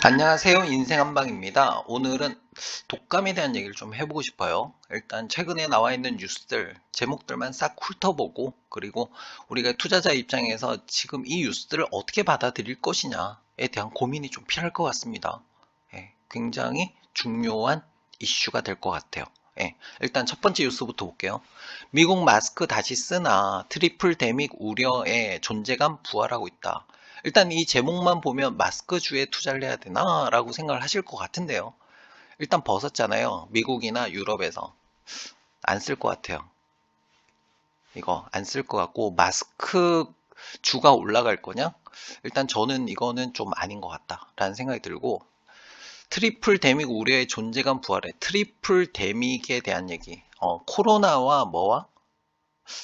안녕하세요. 인생한방입니다. 오늘은 독감에 대한 얘기를 좀 해보고 싶어요. 일단 최근에 나와 있는 뉴스들, 제목들만 싹 훑어보고, 그리고 우리가 투자자 입장에서 지금 이 뉴스들을 어떻게 받아들일 것이냐에 대한 고민이 좀 필요할 것 같습니다. 예, 굉장히 중요한 이슈가 될 것 같아요. 예, 일단 첫 번째 뉴스부터 볼게요. 미국 마스크 다시 쓰나 트리플 데믹 우려에 존재감 부활하고 있다. 일단 이 제목만 보면 마스크주에 투자를 해야 되나? 라고 생각을 하실 것 같은데요. 일단 벗었잖아요. 미국이나 유럽에서. 안 쓸 것 같아요. 이거 안 쓸 것 같고, 마스크 주가 올라갈 거냐? 일단 저는 이거는 좀 아닌 것 같다. 라는 생각이 들고, 트리플 데믹 우려의 존재감 부활해. 트리플 데믹에 대한 얘기. 코로나와 뭐와?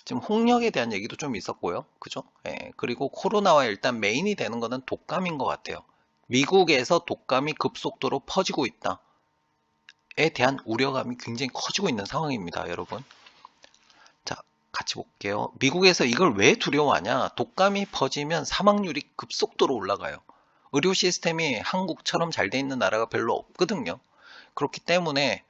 지금 홍역에 대한 얘기도 좀 있었고요. 그죠? 예, 그리고 코로나와 일단 메인이 되는 거는 독감인 것 같아요. 미국에서 독감이 급속도로 퍼지고 있다에 대한 우려감이 굉장히 커지고 있는 상황입니다, 여러분. 자, 같이 볼게요. 미국에서 이걸 왜 두려워하냐? 독감이 퍼지면 사망률이 급속도로 올라가요. 의료 시스템이 한국처럼 잘 돼 있는 나라가 별로 없거든요. 그렇기 때문에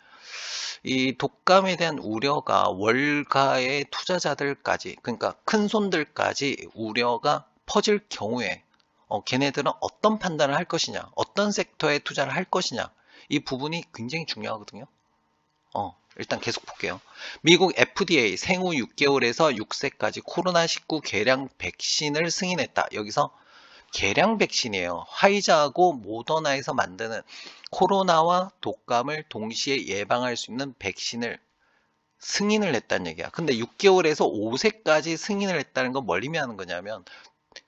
이 독감에 대한 우려가 월가의 투자자들까지, 그러니까 큰 손들까지 우려가 퍼질 경우에 걔네들은 어떤 판단을 할 것이냐, 어떤 섹터에 투자를 할 것이냐, 이 부분이 굉장히 중요하거든요. 일단 계속 볼게요. 미국 FDA 생후 6개월에서 6세까지 코로나19 개량 백신을 승인했다. 여기서 개량 백신이에요. 화이자하고 모더나에서 만드는 코로나와 독감을 동시에 예방할 수 있는 백신을 승인을 했다는 얘기야. 근데 6개월에서 5세까지 승인을 했다는 건 뭘 의미하는 거냐면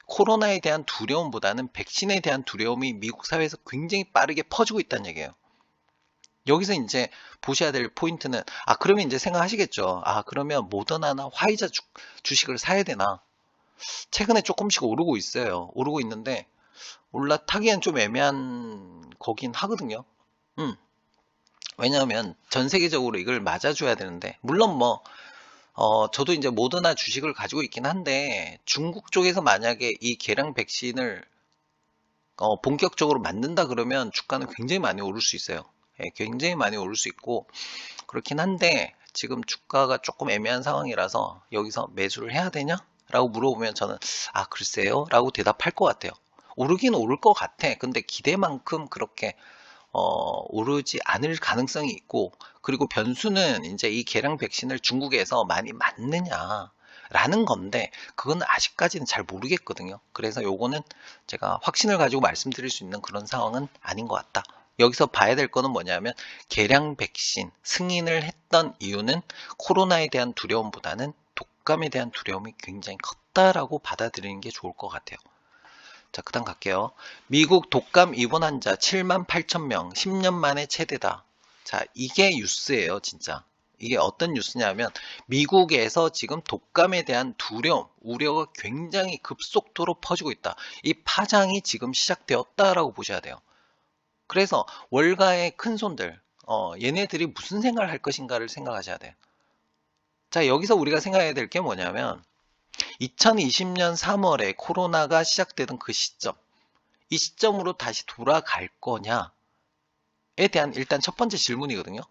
코로나에 대한 두려움보다는 백신에 대한 두려움이 미국 사회에서 굉장히 빠르게 퍼지고 있다는 얘기예요. 여기서 이제 보셔야 될 포인트는 그러면 이제 생각하시겠죠. 그러면 모더나나 화이자 주식을 사야 되나? 최근에 조금씩 오르고 있어요. 오르고 있는데 올라타기엔 좀 애매한 거긴 하거든요. 음, 왜냐하면 전 세계적으로 이걸 맞아줘야 되는데, 물론 저도 이제 모더나 주식을 가지고 있긴 한데, 중국 쪽에서 만약에 이 개량 백신을 본격적으로 만든다 그러면 주가는 굉장히 많이 오를 수 있어요. 예, 굉장히 많이 오를 수 있고, 그렇긴 한데, 지금 주가가 조금 애매한 상황이라서 여기서 매수를 해야 되냐? 라고 물어보면 저는, 글쎄요? 라고 대답할 것 같아요. 오르긴 오를 것 같아. 근데 기대만큼 그렇게 오르지 않을 가능성이 있고, 그리고 변수는 이제 이 개량 백신을 중국에서 많이 맞느냐라는 건데, 그건 아직까지는 잘 모르겠거든요. 그래서 요거는 제가 확신을 가지고 말씀드릴 수 있는 그런 상황은 아닌 것 같다. 여기서 봐야 될 거는 뭐냐면, 개량 백신 승인을 했던 이유는 코로나에 대한 두려움보다는 독감에 대한 두려움이 굉장히 컸다라고 받아들이는 게 좋을 것 같아요. 자, 그 다음 갈게요. 미국 독감 입원 환자 7만 8천 명, 10년 만에 최대다. 자, 이게 뉴스예요, 진짜. 이게 어떤 뉴스냐면, 미국에서 지금 독감에 대한 두려움, 우려가 굉장히 급속도로 퍼지고 있다. 이 파장이 지금 시작되었다라고 보셔야 돼요. 그래서 월가의 큰손들, 얘네들이 무슨 생각을 할 것인가를 생각하셔야 돼요. 자, 여기서 우리가 생각해야 될 게 뭐냐면, 2020년 3월에 코로나가 시작되던 그 시점, 이 시점으로 다시 돌아갈 거냐에 대한 일단 첫 번째 질문이거든요.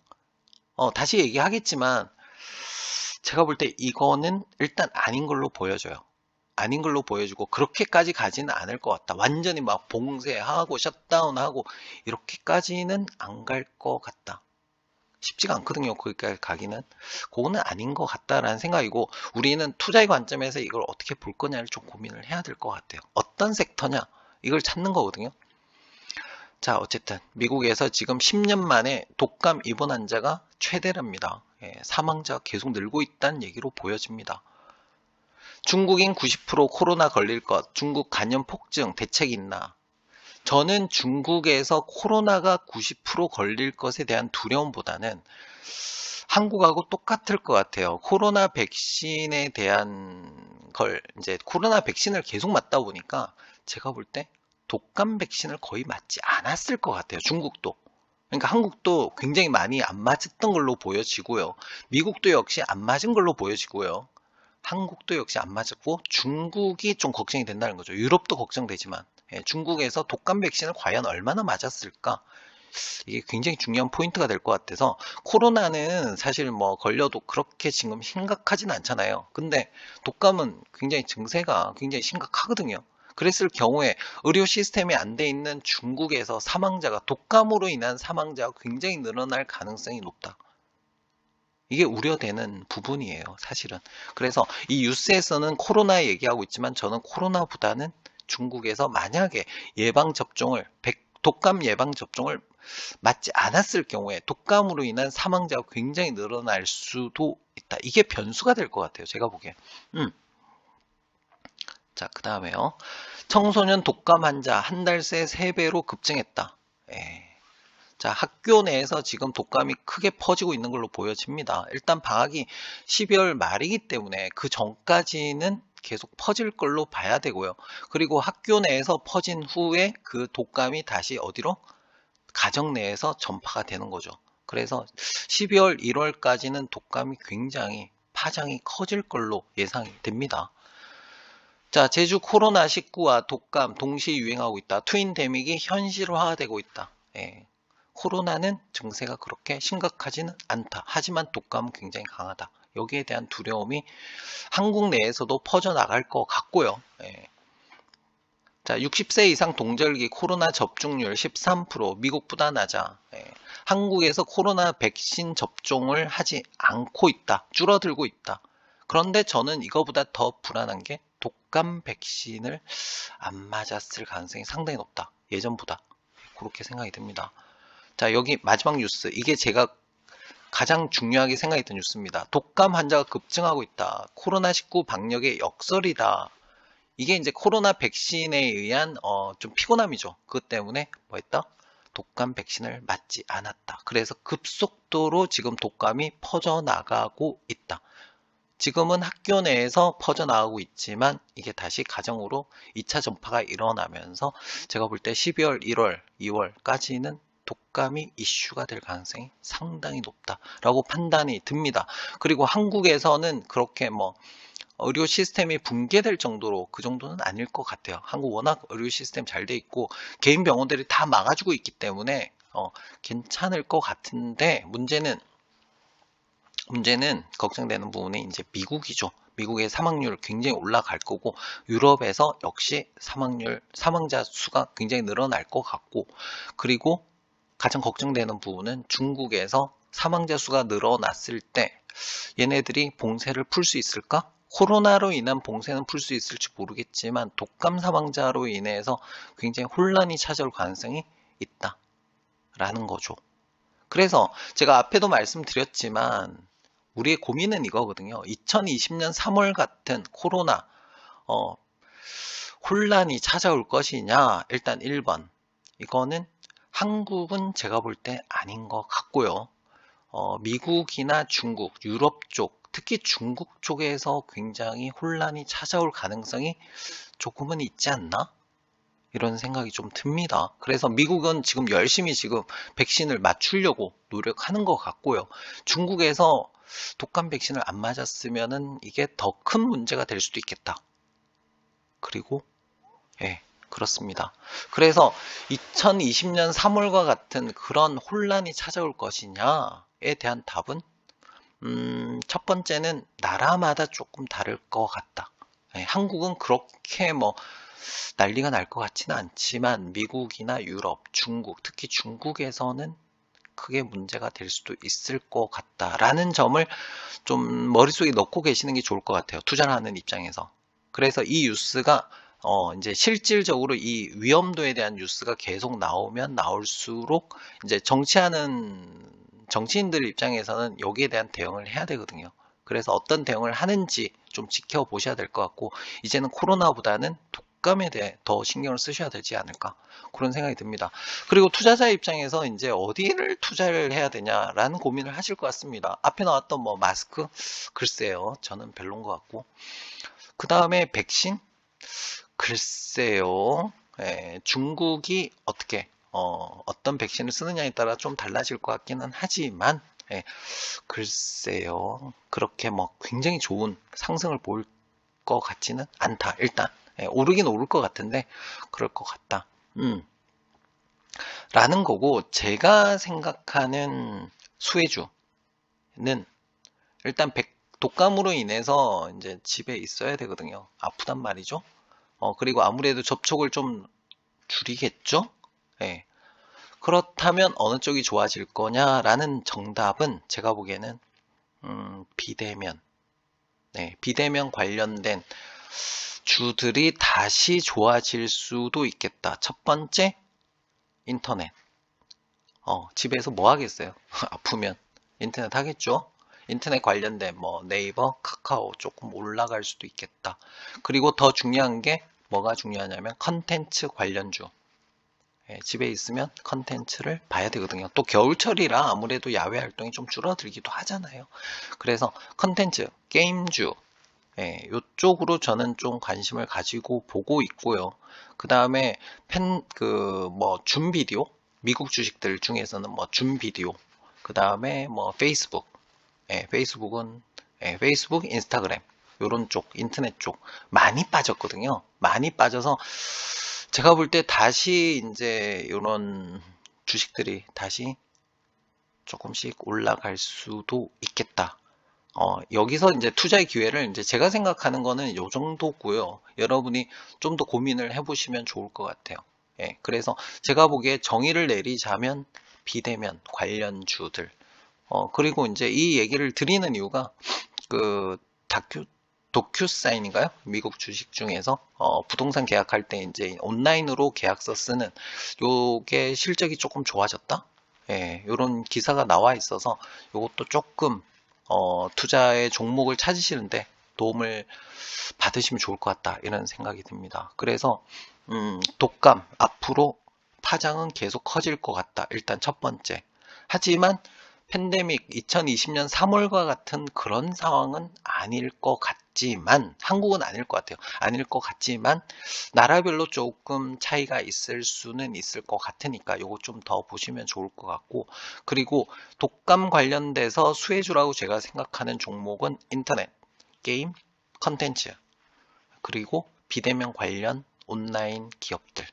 다시 얘기하겠지만 제가 볼 때 이거는 일단 아닌 걸로 보여져요. 아닌 걸로 보여주고 그렇게까지 가지는 않을 것 같다. 완전히 막 봉쇄하고 셧다운하고 이렇게까지는 안 갈 것 같다. 쉽지가 않거든요. 거기까지 가기는. 그거는 아닌 것 같다라는 생각이고, 우리는 투자의 관점에서 이걸 어떻게 볼 거냐를 좀 고민을 해야 될 것 같아요. 어떤 섹터냐? 이걸 찾는 거거든요. 자, 어쨌든 미국에서 지금 10년 만에 독감 입원 환자가 최대랍니다. 예, 사망자가 계속 늘고 있다는 얘기로 보여집니다. 중국인 90% 코로나 걸릴 것, 중국 간염 폭증 대책 있나? 저는 중국에서 코로나가 90% 걸릴 것에 대한 두려움보다는 한국하고 똑같을 것 같아요. 코로나 백신에 대한 이제 코로나 백신을 계속 맞다 보니까 제가 볼 때 독감 백신을 거의 맞지 않았을 것 같아요. 중국도. 그러니까 한국도 굉장히 많이 안 맞았던 걸로 보여지고요. 미국도 역시 안 맞은 걸로 보여지고요. 한국도 역시 안 맞았고 중국이 좀 걱정이 된다는 거죠. 유럽도 걱정되지만. 중국에서 독감 백신을 과연 얼마나 맞았을까? 이게 굉장히 중요한 포인트가 될 것 같아서 코로나는 사실 뭐 걸려도 그렇게 지금 심각하진 않잖아요. 근데 독감은 굉장히 증세가 굉장히 심각하거든요. 그랬을 경우에 의료 시스템이 안 돼 있는 중국에서 사망자가 독감으로 인한 사망자가 굉장히 늘어날 가능성이 높다. 이게 우려되는 부분이에요, 사실은. 그래서 이 뉴스에서는 코로나 얘기하고 있지만 저는 코로나보다는 중국에서 만약에 예방접종을, 독감 예방접종을 맞지 않았을 경우에 독감으로 인한 사망자가 굉장히 늘어날 수도 있다. 이게 변수가 될 것 같아요, 제가 보기엔. 자, 그 다음에요. 청소년 독감 환자 한 달 새 3배로 급증했다. 예. 자, 학교 내에서 지금 독감이 크게 퍼지고 있는 걸로 보여집니다. 일단 방학이 12월 말이기 때문에 그 전까지는 계속 퍼질 걸로 봐야 되고요. 그리고 학교 내에서 퍼진 후에 그 독감이 다시 어디로? 가정 내에서 전파가 되는 거죠. 그래서 12월, 1월까지는 독감이 굉장히 파장이 커질 걸로 예상이 됩니다. 자, 제주 코로나19와 독감 동시에 유행하고 있다. 트윈데믹이 현실화되고 있다. 예. 코로나는 증세가 그렇게 심각하지는 않다. 하지만 독감은 굉장히 강하다. 여기에 대한 두려움이 한국 내에서도 퍼져나갈 것 같고요. 예. 자, 60세 이상 동절기 코로나 접종률 13%, 미국보다 낮아. 예. 한국에서 코로나 백신 접종을 하지 않고 있다. 줄어들고 있다. 그런데 저는 이거보다 더 불안한 게 독감 백신을 안 맞았을 가능성이 상당히 높다. 예전보다. 그렇게 생각이 듭니다. 자, 여기 마지막 뉴스. 이게 제가 가장 중요하게 생각했던 뉴스입니다. 독감 환자가 급증하고 있다. 코로나19 방역의 역설이다. 이게 이제 코로나 백신에 의한 좀 피곤함이죠. 그것 때문에 뭐 했다? 독감 백신을 맞지 않았다. 그래서 급속도로 지금 독감이 퍼져나가고 있다. 지금은 학교 내에서 퍼져나가고 있지만 이게 다시 가정으로 2차 전파가 일어나면서 제가 볼 때 12월, 1월, 2월까지는 독감이 이슈가 될 가능성이 상당히 높다라고 판단이 듭니다. 그리고 한국에서는 그렇게 뭐 의료 시스템이 붕괴될 정도로 그 정도는 아닐 것 같아요. 한국 워낙 의료 시스템 잘 돼 있고 개인 병원들이 다 막아주고 있기 때문에 괜찮을 것 같은데 문제는 걱정되는 부분이 이제 미국이죠. 미국의 사망률 굉장히 올라갈 거고 유럽에서 역시 사망자 수가 굉장히 늘어날 것 같고 그리고 가장 걱정되는 부분은 중국에서 사망자 수가 늘어났을 때 얘네들이 봉쇄를 풀 수 있을까? 코로나로 인한 봉쇄는 풀 수 있을지 모르겠지만 독감 사망자로 인해서 굉장히 혼란이 찾아올 가능성이 있다라는 거죠. 그래서 제가 앞에도 말씀드렸지만 우리의 고민은 이거거든요. 2020년 3월 같은 코로나 혼란이 찾아올 것이냐? 일단 1번. 이거는 한국은 제가 볼 때 아닌 것 같고요. 미국이나 중국, 유럽 쪽, 특히 중국 쪽에서 굉장히 혼란이 찾아올 가능성이 조금은 있지 않나? 이런 생각이 좀 듭니다. 그래서 미국은 지금 열심히 지금 백신을 맞추려고 노력하는 것 같고요. 중국에서 독감 백신을 안 맞았으면은 이게 더 큰 문제가 될 수도 있겠다. 그리고 예, 그렇습니다. 그래서 2020년 3월과 같은 그런 혼란이 찾아올 것이냐에 대한 답은 첫 번째는 나라마다 조금 다를 것 같다. 예, 한국은 그렇게 뭐 난리가 날 것 같지는 않지만 미국이나 유럽, 중국, 특히 중국에서는 크게 문제가 될 수도 있을 것 같다라는 점을 좀 머릿속에 넣고 계시는 게 좋을 것 같아요. 투자를 하는 입장에서. 그래서 이 뉴스가 이제 실질적으로 이 위험도에 대한 뉴스가 계속 나오면 나올수록 이제 정치인들 입장에서는 여기에 대한 대응을 해야 되거든요. 그래서 어떤 대응을 하는지 좀 지켜보셔야 될 것 같고 이제는 코로나보다는 독감에 대해 더 신경을 쓰셔야 되지 않을까 그런 생각이 듭니다. 그리고 투자자 입장에서 이제 어디를 투자를 해야 되냐라는 고민을 하실 것 같습니다. 앞에 나왔던 뭐 마스크 글쎄요 저는 별론 것 같고 그 다음에 백신 글쎄요 중국이 어떻게 어떤 백신을 쓰느냐에 따라 좀 달라질 것 같기는 하지만 글쎄요 그렇게 뭐 굉장히 좋은 상승을 볼 것 같지는 않다 일단 오르긴 오를 것 같은데 그럴 것 같다. 라는 거고, 제가 생각하는 수혜주는 일단 독감으로 인해서 이제 집에 있어야 되거든요. 아프단 말이죠. 그리고 아무래도 접촉을 좀 줄이겠죠? 예. 그렇다면 어느 쪽이 좋아질 거냐라는 정답은 제가 보기에는 비대면, 비대면 관련된 주들이 다시 좋아질 수도 있겠다. 첫 번째, 인터넷. 집에서 뭐 하겠어요? 아프면 인터넷 하겠죠? 인터넷 관련된 뭐 네이버, 카카오 조금 올라갈 수도 있겠다. 그리고 더 중요한 게 뭐가 중요하냐면 컨텐츠 관련주. 집에 있으면 컨텐츠를 봐야 되거든요. 또 겨울철이라 아무래도 야외 활동이 좀 줄어들기도 하잖아요. 그래서 컨텐츠, 게임주, 이쪽으로 저는 좀 관심을 가지고 보고 있고요. 그 다음에 줌 비디오, 미국 주식들 중에서는 뭐 줌 비디오, 그 다음에 뭐 페이스북, 페이스북, 인스타그램, 요런 쪽, 인터넷 쪽 많이 빠졌거든요. 많이 빠져서 제가 볼 때 다시 이제 요런 주식들이 다시 조금씩 올라갈 수도 있겠다. 여기서 이제 투자의 기회를 이제 제가 생각하는 거는 요 정도고요. 여러분이 좀 더 고민을 해보시면 좋을 것 같아요. 그래서 제가 보기에 정의를 내리자면 비대면 관련주들. 그리고 이제 이 얘기를 드리는 이유가 그 도큐사인인가요? 미국 주식 중에서 부동산 계약할 때 이제 온라인으로 계약서 쓰는 요게 실적이 조금 좋아졌다. 요런 기사가 나와 있어서 요것도 조금 투자의 종목을 찾으시는데 도움을 받으시면 좋을 것 같다 이런 생각이 듭니다. 그래서 독감 앞으로 파장은 계속 커질 것 같다. 일단 첫 번째. 하지만 팬데믹 2020년 3월과 같은 그런 상황은 아닐 것 같지만, 한국은 아닐 것 같아요. 아닐 것 같지만 나라별로 조금 차이가 있을 수는 있을 것 같으니까 요거 좀 더 보시면 좋을 것 같고, 그리고 독감 관련돼서 수혜주라고 제가 생각하는 종목은 인터넷, 게임, 컨텐츠, 그리고 비대면 관련 온라인 기업들,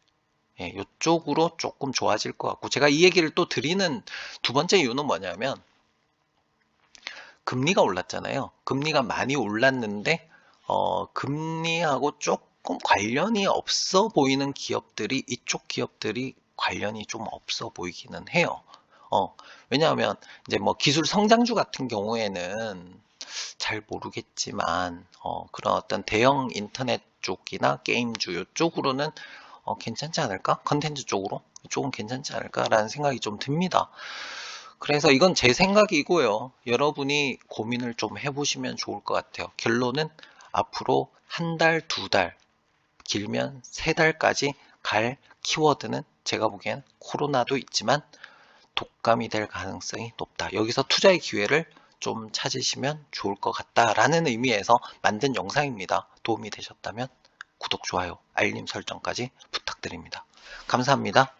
이쪽으로 조금 좋아질 것 같고, 제가 이 얘기를 또 드리는 두 번째 이유는 뭐냐면 금리가 올랐잖아요. 금리가 많이 올랐는데 금리하고 조금 관련이 없어 보이는 기업들이, 이쪽 기업들이 관련이 좀 없어 보이기는 해요. 왜냐하면 이제 뭐 기술 성장주 같은 경우에는 잘 모르겠지만 그런 어떤 대형 인터넷 쪽이나 게임주 이쪽으로는 괜찮지 않을까? 컨텐츠 쪽으로? 이쪽은 괜찮지 않을까라는 생각이 좀 듭니다. 그래서 이건 제 생각이고요. 여러분이 고민을 좀 해보시면 좋을 것 같아요. 결론은 앞으로 한 달, 두 달, 길면 세 달까지 갈 키워드는 제가 보기엔 코로나도 있지만 독감이 될 가능성이 높다. 여기서 투자의 기회를 좀 찾으시면 좋을 것 같다라는 의미에서 만든 영상입니다. 도움이 되셨다면 구독, 좋아요, 알림 설정까지 부탁드립니다. 감사합니다.